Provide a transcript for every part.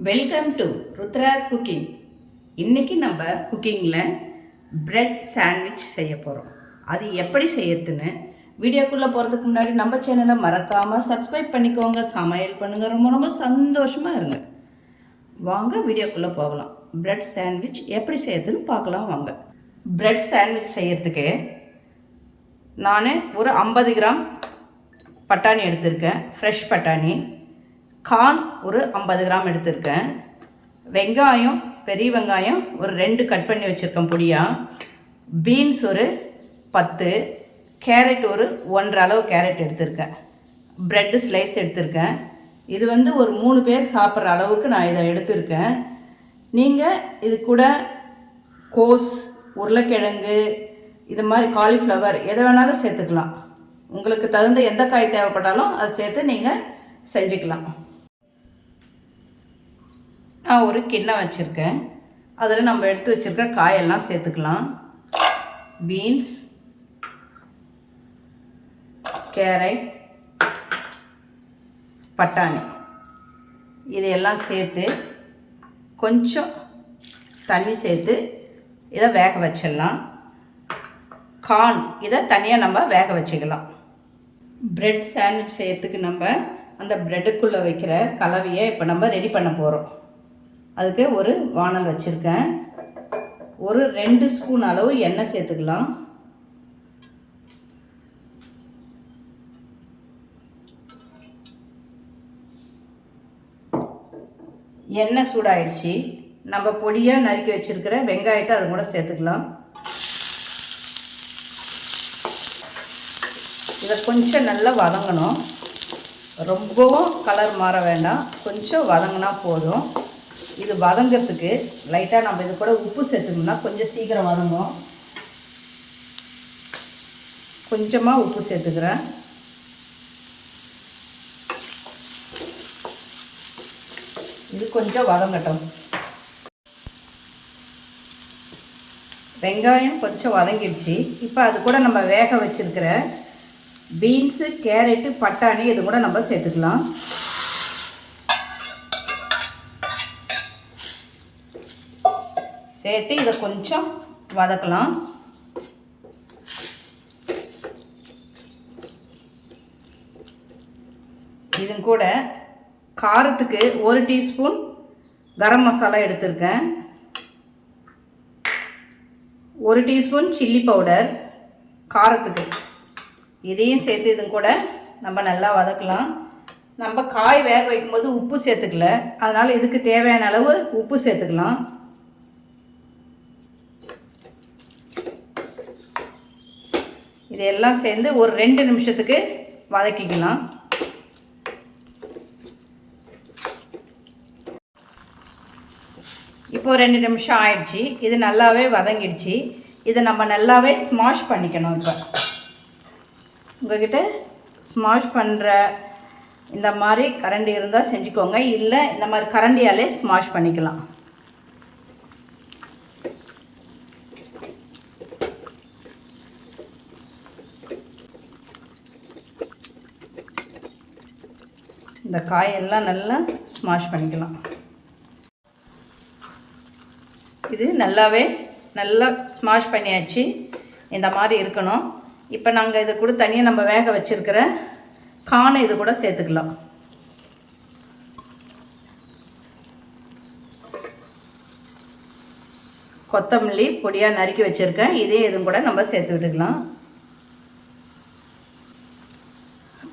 Welcome to Rudra cooking. இன்றைக்கி நம்ம குக்கிங்கில் பிரெட் சாண்ட்விச் செய்ய போகிறோம். அது எப்படி செய்யறதுன்னு வீடியோக்குள்ளே போகிறதுக்கு முன்னாடி நம்ம சேனலை மறக்காமல் சப்ஸ்கிரைப் பண்ணிக்கோங்க. சமையல் பண்ணுங்கள், ரொம்ப ரொம்ப சந்தோஷமாக இருங்க. வாங்க வீடியோக்குள்ளே போகலாம். பிரெட் சாண்ட்விச் எப்படி செய்யறதுன்னு பார்க்கலாம் வாங்க. பிரெட் சாண்ட்விச் செய்யறதுக்கு நான் ஒரு 50 கிராம் பட்டாணி எடுத்திருக்கேன், ஃப்ரெஷ் பட்டாணி. கார்ன் ஒரு 50 கிராம் எடுத்திருக்கேன். வெங்காயம், பெரிய வெங்காயம் ஒரு 2 கட் பண்ணி வச்சுருக்கேன் பொடியாக. பீன்ஸ் ஒரு 10, கேரட் ஒரு 1.5 அளவு கேரட் எடுத்திருக்கேன். ப்ரெட்டு ஸ்லைஸ் எடுத்திருக்கேன். இது ஒரு 3 பேர் சாப்பிட்ற அளவுக்கு நான் இதை எடுத்திருக்கேன். நீங்கள் இது கூட கோஸ், உருளைக்கிழங்கு, இது மாதிரி காலிஃப்ளவர் எதை வேணாலும் சேர்த்துக்கலாம். உங்களுக்கு தகுந்த எந்த காய் தேவைப்பட்டாலும் அதை சேர்த்து நீங்கள் செஞ்சுக்கலாம். நான் ஒரு கிண்ணம் வச்சுருக்கேன். அதில் நம்ம எடுத்து வச்சுருக்க காயெல்லாம் சேர்த்துக்கலாம். பீன்ஸ், கேரட், பட்டாணி இதையெல்லாம் சேர்த்து கொஞ்சம் தண்ணி சேர்த்து இதை வேக வச்சிடலாம். கார்ன் இதை தனியாக நம்ம வேக வச்சுக்கலாம். பிரெட் சாண்ட்விச் செய்யறதுக்கு நம்ம அந்த ப்ரெட்டுக்குள்ளே வைக்கிற கலவையை இப்போ நம்ம ரெடி பண்ண போகிறோம். அதுக்கு ஒரு வானல் வச்சுருக்கேன். ஒரு 2 ஸ்பூன் அளவு எண்ணெய் சேர்த்துக்கலாம். எண்ணெய் சூடாயிடுச்சு. நம்ம பொடியாக நறுக்கி வச்சுருக்கிற வெங்காயத்தை அது கூட சேர்த்துக்கலாம். இதை கொஞ்சம் நல்லா வதங்கணும். ரொம்பவும் கலர் மாற வேண்டாம், கொஞ்சம் வதங்கினா போதும். இது வதங்கிறதுக்கு லைட்டாக நம்ம இது கூட உப்பு சேர்த்துக்கணும்னா கொஞ்சம் சீக்கிரம் வதங்கும். கொஞ்சமாக உப்பு சேர்த்துக்கிறேன். இது கொஞ்சம் வதங்கட்டும். வெங்காயம் கொஞ்சம் வதங்கிடுச்சு. இப்போ அது கூட நம்ம வேக வச்சுருக்கிற பீன்ஸு, கேரட்டு, பட்டாணி இது கூட நம்ம சேர்த்துக்கலாம். சேர்த்து இதை கொஞ்சம் வதக்கலாம். இது கூட காரத்துக்கு 1 டீஸ்பூன் கரம் மசாலா எடுத்திருக்கேன். 1 டீஸ்பூன் சில்லி பவுடர் காரத்துக்கு. இதையும் சேர்த்து இது கூட நம்ம நல்லா வதக்கலாம். நம்ம காய் வேக வைக்கும்போது உப்பு சேர்த்துக்கல, அதனால் இதுக்கு தேவையான அளவு உப்பு சேர்த்துக்கலாம். இதெல்லாம் சேர்ந்து ஒரு 2 நிமிஷத்துக்கு வதக்கிக்கலாம். இப்போது 2 நிமிஷம் ஆயிடுச்சு. இது நல்லாவே வதங்கிடுச்சு. இதை நம்ம நல்லாவே ஸ்மாஷ் பண்ணிக்கணும். இப்போ உங்கள்கிட்ட ஸ்மாஷ் பண்ணுற இந்த மாதிரி கரண்டி இருந்தால் செஞ்சுக்கோங்க, இல்லை இந்த மாதிரி கரண்டியாலே ஸ்மாஷ் பண்ணிக்கலாம். இந்த காயெல்லாம் நல்லா ஸ்மாஷ் பண்ணிக்கலாம். இது நல்லா ஸ்மாஷ் பண்ணியாச்சு. இந்த மாதிரி இருக்கணும். இப்போ நாங்கள் இது கூட தனியாக நம்ம வேக வச்சுருக்கிற கார்னை இது கூட சேர்த்துக்கலாம். கொத்தமல்லி பொடியாக நறுக்கி வச்சுருக்கேன், இதையும் இதுவும் கூட நம்ம சேர்த்து விட்டுக்கலாம்.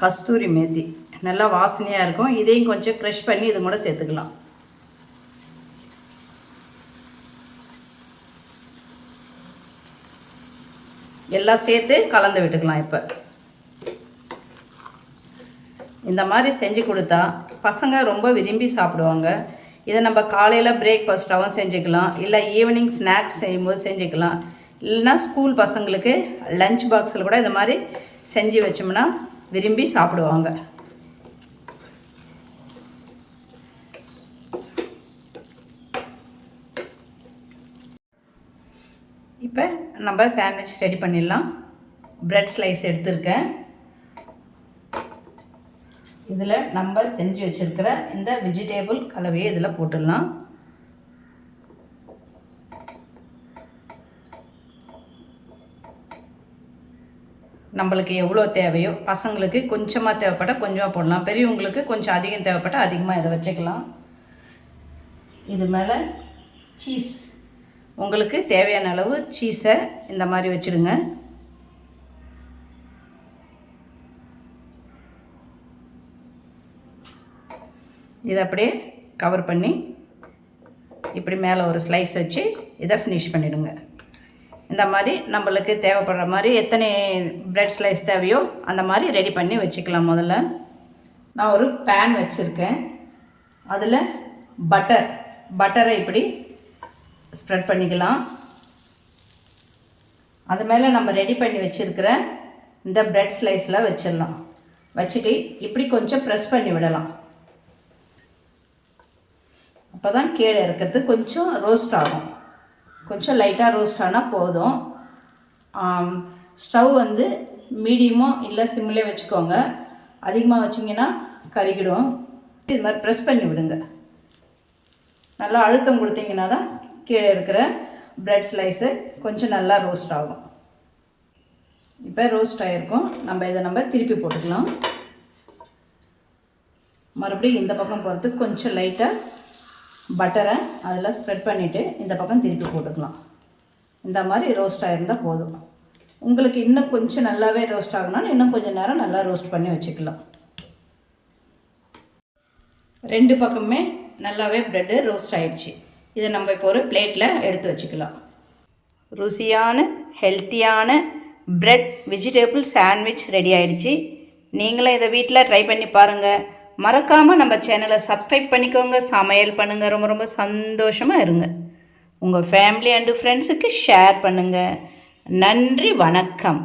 கஸ்தூரி மேத்தி நல்லா வாசனையாக இருக்கும், இதையும் கொஞ்சம் க்ரஷ் பண்ணி இது கூட சேர்த்துக்கலாம். எல்லாம் சேர்த்து கலந்து விட்டுக்கலாம். இப்போ இந்த மாதிரி செஞ்சு கொடுத்தா பசங்க ரொம்ப விரும்பி சாப்பிடுவாங்க. இதை நம்ம காலையில் பிரேக்ஃபாஸ்ட்டாகவும் செஞ்சுக்கலாம், இல்லை ஈவினிங் ஸ்நாக்ஸ் செய்யும்போது செஞ்சுக்கலாம், இல்லைன்னா ஸ்கூல் பசங்களுக்கு லஞ்ச் பாக்ஸில் கூட இந்த மாதிரி செஞ்சு வச்சோம்னா விரும்பி சாப்பிடுவாங்க. இப்போ நம்ம சாண்ட்விச் ரெடி பண்ணிடலாம். ப்ரெட் ஸ்லைஸ் எடுத்துருக்கேன். இது இதில் நம்ம செஞ்சு வச்சுருக்கிற இந்த வெஜிடேபிள் கலவையை இதில் போட்டுடலாம். நம்மளுக்கு எவ்வளோ தேவையோ, பசங்களுக்கு கொஞ்சமாக தேவைப்பட்டால் கொஞ்சமாக போடலாம், பெரியவங்களுக்கு கொஞ்சம் அதிகம் தேவைப்பட்டால் அதிகமாக இதை வச்சுக்கலாம். இது மேலே சீஸ், உங்களுக்கு தேவையான அளவு சீஸை இந்த மாதிரி வச்சுடுங்க. இதை அப்படியே கவர் பண்ணி இப்படி மேலே ஒரு ஸ்லைஸ் வச்சு இதை ஃபினிஷ் பண்ணிவிடுங்க. இந்த மாதிரி நம்மளுக்கு தேவைப்படுற மாதிரி எத்தனை ப்ரெட் ஸ்லைஸ் தேவையோ அந்த மாதிரி ரெடி பண்ணி வச்சுக்கலாம். முதல்ல நான் ஒரு பேன் வச்சுருக்கேன். அதில் பட்டரை இப்படி ஸ்ப்ரெட் பண்ணிக்கலாம். அது மேலே நம்ம ரெடி பண்ணி வச்சுருக்கிற இந்த ப்ரெட் ஸ்லைஸில் வச்சிடலாம். வச்சுட்டு இப்படி கொஞ்சம் ப்ரெஸ் பண்ணி விடலாம். அப்போ தான் கீழே இருக்கிறது கொஞ்சம் ரோஸ்ட் ஆகும். கொஞ்சம் லைட்டாக ரோஸ்ட் ஆனால் போதும். ஸ்டவ் வந்து மீடியமோ இல்லை சிம்மிலே வச்சுக்கோங்க. அதிகமாக வச்சிங்கன்னா கருகிடும். இது மாதிரி ப்ரெஸ் பண்ணி விடுங்க. நல்லா அழுத்தம் கொடுத்தீங்கன்னா தான் கீழே இருக்கிற ப்ரெட் ஸ்லைஸு கொஞ்சம் நல்லா ரோஸ்ட் ஆகும். இப்போ ரோஸ்ட் ஆகிருக்கும். நம்ம திருப்பி போட்டுக்கலாம். மறுபடியும் இந்த பக்கம் போகிறதுக்கு கொஞ்சம் லைட்டாக பட்டரை அதில் ஸ்ப்ரெட் பண்ணிவிட்டு இந்த பக்கம் திருப்பி போட்டுக்கலாம். இந்த மாதிரி ரோஸ்ட் ஆகிருந்தால் போதும். உங்களுக்கு இன்னும் கொஞ்சம் நல்லாவே ரோஸ்ட் ஆகணும்னா இன்னும் கொஞ்சம் நேரம் நல்லா ரோஸ்ட் பண்ணி வச்சுக்கலாம். ரெண்டு பக்கமே நல்லாவே ப்ரெட்டு ரோஸ்ட் ஆகிடுச்சு. இதை நம்ம இப்போ ஒரு பிளேட்டில் எடுத்து வச்சுக்கலாம். ருசியான ஹெல்த்தியான ப்ரெட் வெஜிடேபிள் சாண்ட்விச் ரெடி ஆகிடுச்சு. நீங்களும் இதை வீட்டில் ட்ரை பண்ணி பாருங்கள். மறக்காமல் நம்ம சேனலை சப்ஸ்கிரைப் பண்ணிக்கோங்க. சமையல் பண்ணுங்கள். ரொம்ப ரொம்ப சந்தோஷமாக இருங்க. உங்கள் ஃபேமிலி அண்டு ஃப்ரெண்ட்ஸுக்கு ஷேர் பண்ணுங்கள். நன்றி, வணக்கம்.